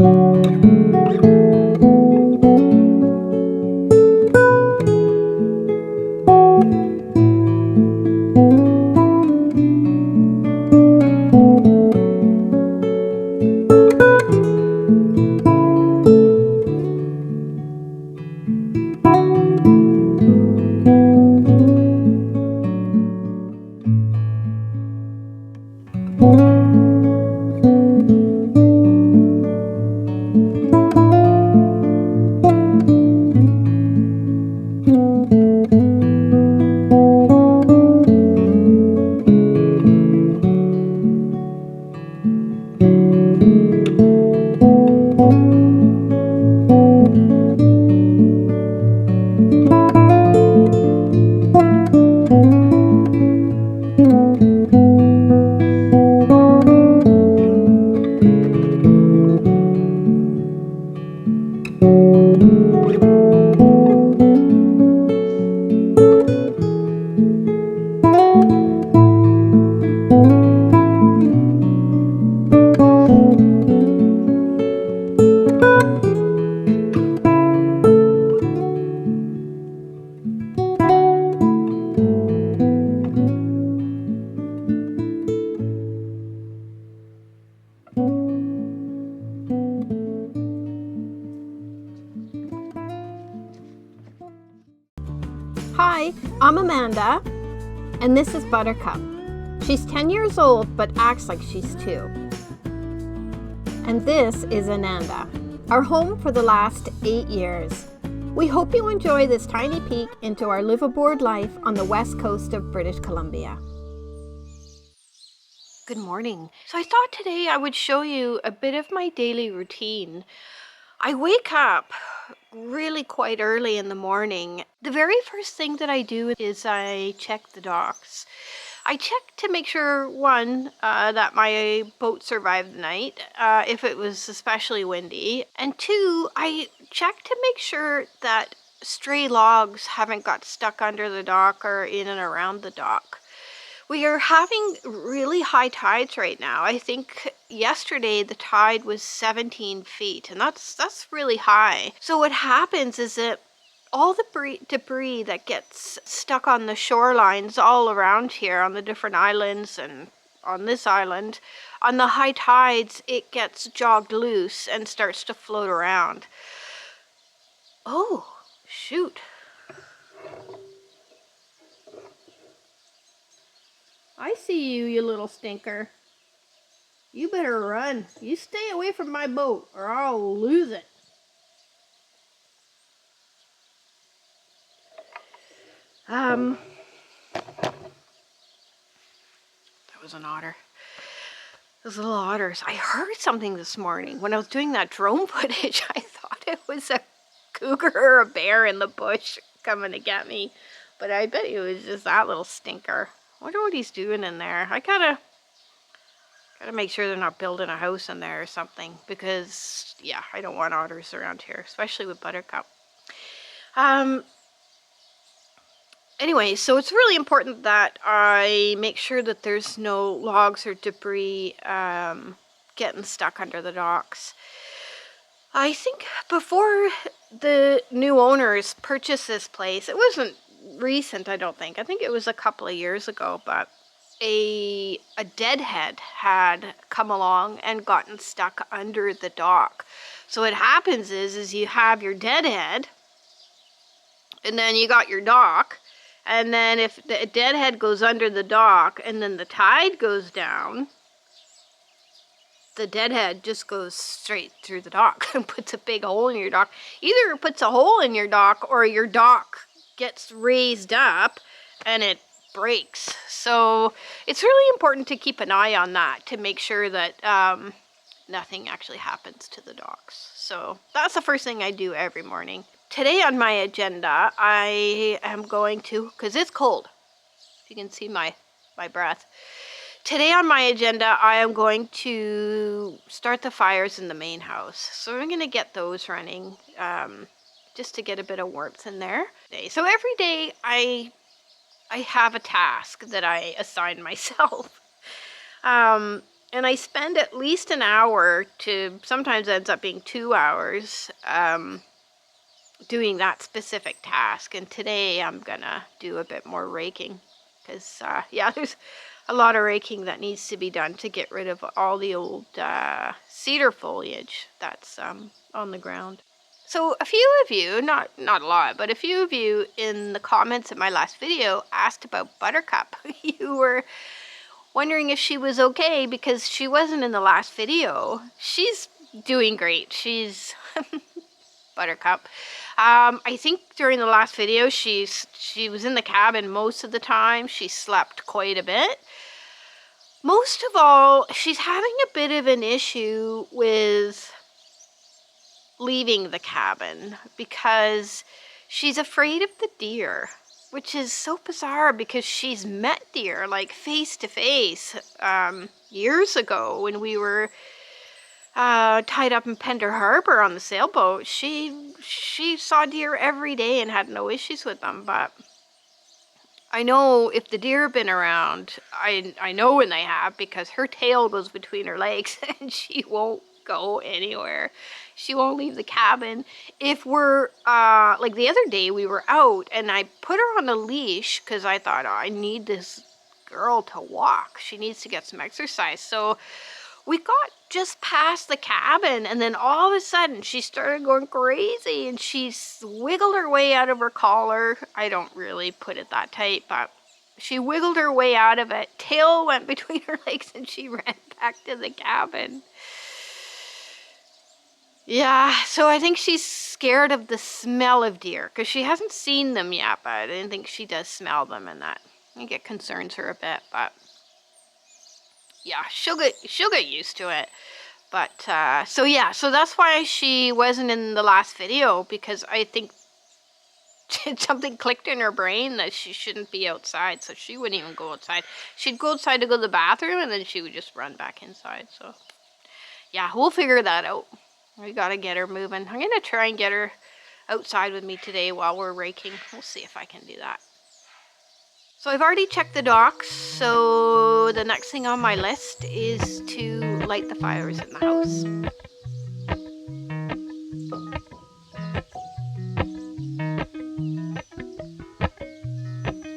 Hi, I'm Amanda, and this is Buttercup. She's 10 years old, but acts like she's 2. And this is Ananda, our home for the last 8 years. We hope you enjoy this tiny peek into our liveaboard life on the west coast of British Columbia. Good morning. So I thought today I would show you a bit of my daily routine. I wake up really quite early in the morning. The very first thing that I do is I check the docks. I check to make sure, one, that my boat survived the night, if it was especially windy, and two, I check to make sure that stray logs haven't got stuck under the dock or in and around the dock. We are having really high tides right now. I think yesterday the tide was 17 feet, and that's really high. So what happens is that all the debris that gets stuck on the shorelines all around here on the different islands and on this island, on the high tides, it gets jogged loose and starts to float around. Oh, shoot. I see you, you little stinker. You better run. You stay away from my boat or I'll lose it. That was an otter. Those little otters. I heard something this morning when I was doing that drone footage. I thought it was a cougar or a bear in the bush coming to get me. But I bet it was just that little stinker. I wonder what he's doing in there. I gotta make sure they're not building a house in there or something, because yeah, I don't want otters around here, especially with Buttercup. Anyway, so it's really important that I make sure that there's no logs or debris getting stuck under the docks. I think before the new owners purchased this place, it wasn't recent, I don't think. I think it was a couple of years ago, but a deadhead had come along and gotten stuck under the dock. So what happens is you have your deadhead, and then you got your dock, and then if the deadhead goes under the dock and then the tide goes down, the deadhead just goes straight through the dock and puts a big hole in your dock. Either it puts a hole in your dock or your dock gets raised up and it breaks. So it's really important to keep an eye on that to make sure that nothing actually happens to the docks. So that's the first thing I do every morning. Today on my agenda, I am going to, because it's cold, if you can see my breath. Today on my agenda, I am going to start the fires in the main house. So I'm going to get those running just to get a bit of warmth in there. So every day I have a task that I assign myself. And I spend at least an hour to sometimes ends up being 2 hours doing that specific task. And today I'm gonna do a bit more raking because yeah, there's a lot of raking that needs to be done to get rid of all the old cedar foliage that's on the ground. So a few of you, not a lot, but a few of you in the comments of my last video asked about Buttercup. You were wondering if she was okay because she wasn't in the last video. She's doing great. She's Buttercup. I think during the last video she was in the cabin most of the time. She slept quite a bit. Most of all, she's having a bit of an issue with leaving the cabin because she's afraid of the deer, which is so bizarre because she's met deer like face to face years ago when we were tied up in Pender Harbor on the sailboat. She saw deer every day and had no issues with them. But I know if the deer have been around, I know when they have, because her tail goes between her legs and she won't go anywhere. She won't leave the cabin. If we're like the other day we were out and I put her on a leash because I thought, oh, I need this girl to walk. She needs to get some exercise. So we got just past the cabin and then all of a sudden she started going crazy and she wiggled her way out of her collar. I don't really put it that tight, but she wiggled her way out of it. Tail went between her legs and she ran back to the cabin. Yeah, so I think she's scared of the smell of deer because she hasn't seen them yet, but I didn't think she does smell them, and that I think it concerns her a bit. But yeah, she'll get used to it. But so yeah, so that's why she wasn't in the last video, because I think something clicked in her brain that she shouldn't be outside, so she wouldn't even go outside. She'd go outside to go to the bathroom and then she would just run back inside. So yeah, we'll figure that out. We gotta get her moving. I'm gonna try and get her outside with me today while we're raking. We'll see if I can do that. So I've already checked the docks, so the next thing on my list is to light the fires in the house.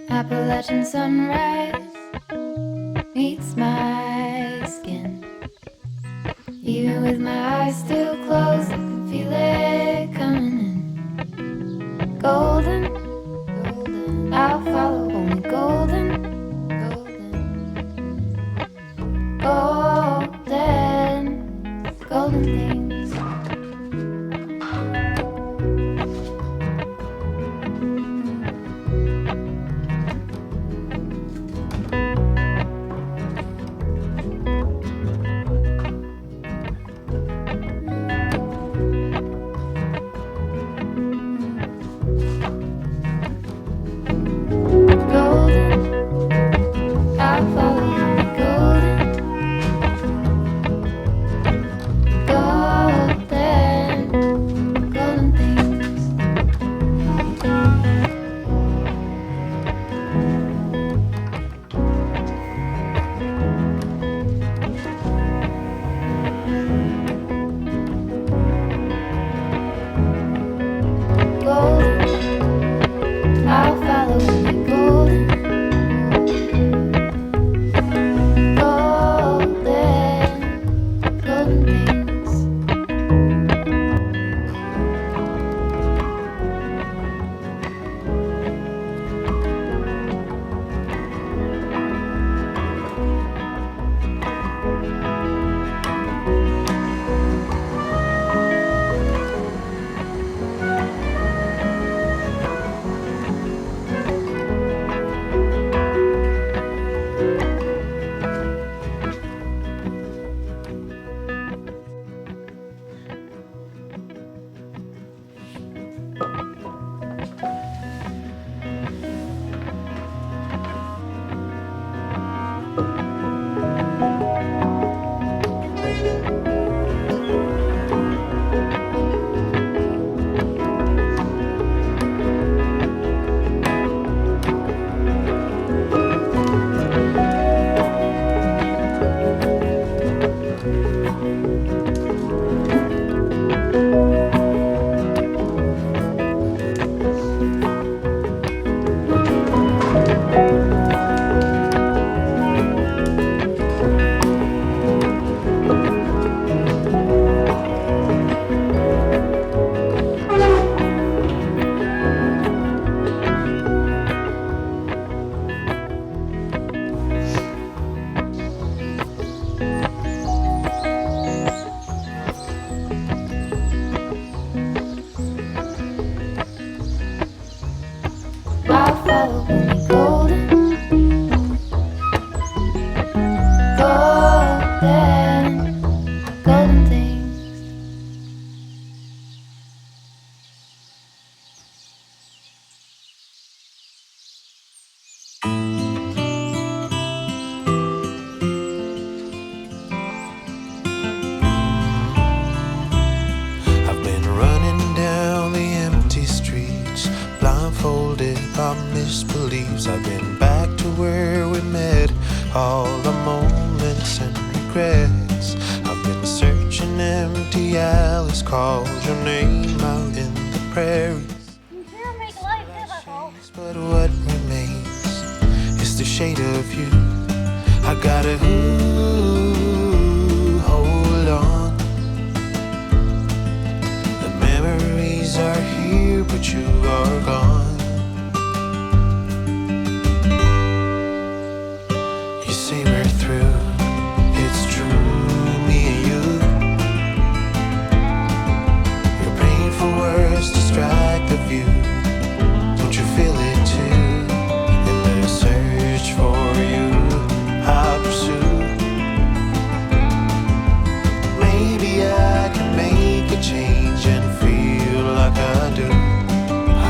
Appalachian sunrise meets my skin. Even with my eyes still closed, I can feel it coming in. Golden, golden, I'll follow only golden, golden, golden, golden things. I've been running down the empty streets, blindfolded by misbeliefs. I've been back to where we met, all the moments and regrets. I've been searching empty alleys, called your name out in the prairies. But what remains is the shade of you. I gotta hold on. The memories are here, but you are gone. You say we're through, it's true, me and you. Your painful words distract the view. Don't you feel it too? In the search for you, I pursue. Maybe I can make a change and feel like I do.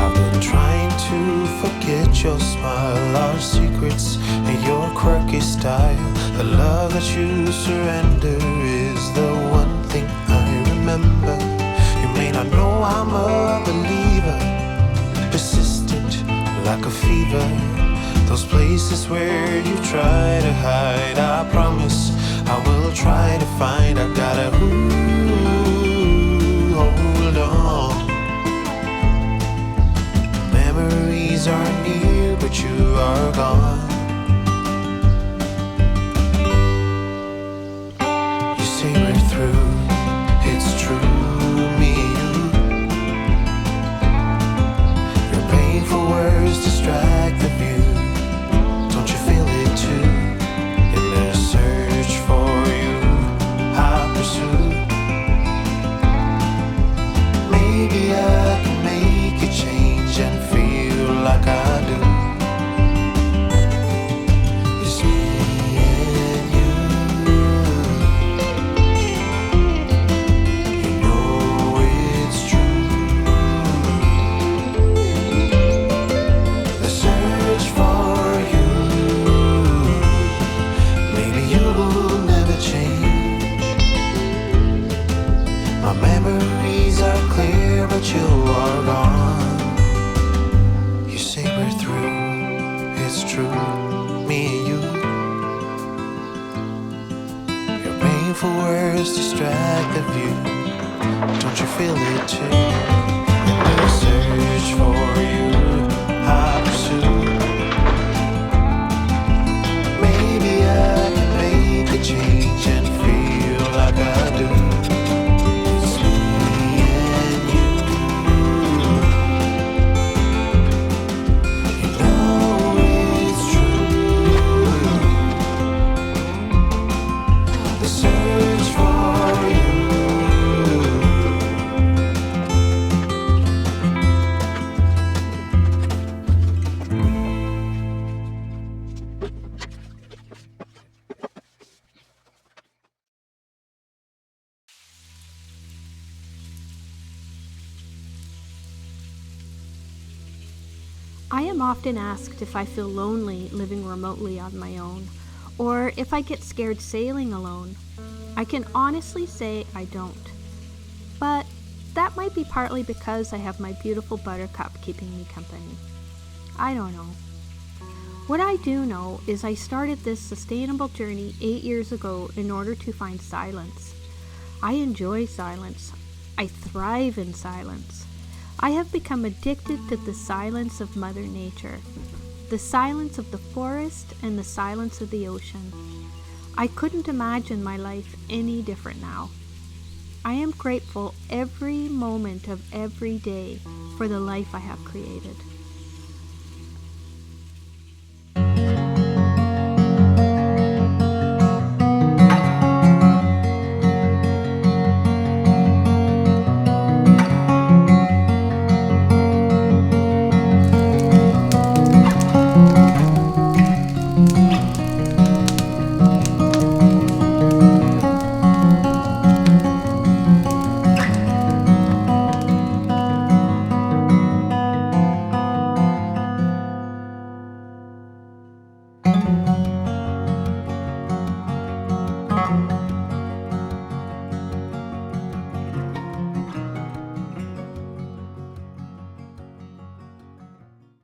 I've been trying to forget your smile, our secrets and your quirky style. The love that you surrender is the one thing I remember. You may not know I'm a believer, persistent like a fever. Those places where you try to hide, I promise I will try to find. I gotta hold on. Memories are near, but you are gone. You say we're through, it's true, me and you. Your painful words distract the view. Don't you feel it too? In the search for you, I pursue. Maybe I can make a change and feel like I do. It's me and you. You know it's true. The search for you. Maybe you will never change. My memories are clear, but you are gone. You say we're through, it's true, me and you. Your painful words distract the view. Don't you feel it too? In the search for you, I pursue. Maybe I can make a change and feel like I do. It's me and you. You know it's true. The search for you. I am often asked if I feel lonely living remotely on my own, or if I get scared sailing alone. I can honestly say I don't. But that might be partly because I have my beautiful Buttercup keeping me company. I don't know. What I do know is I started this sustainable journey 8 years ago in order to find silence. I enjoy silence. I thrive in silence. I have become addicted to the silence of Mother Nature, the silence of the forest and the silence of the ocean. I couldn't imagine my life any different now. I am grateful every moment of every day for the life I have created.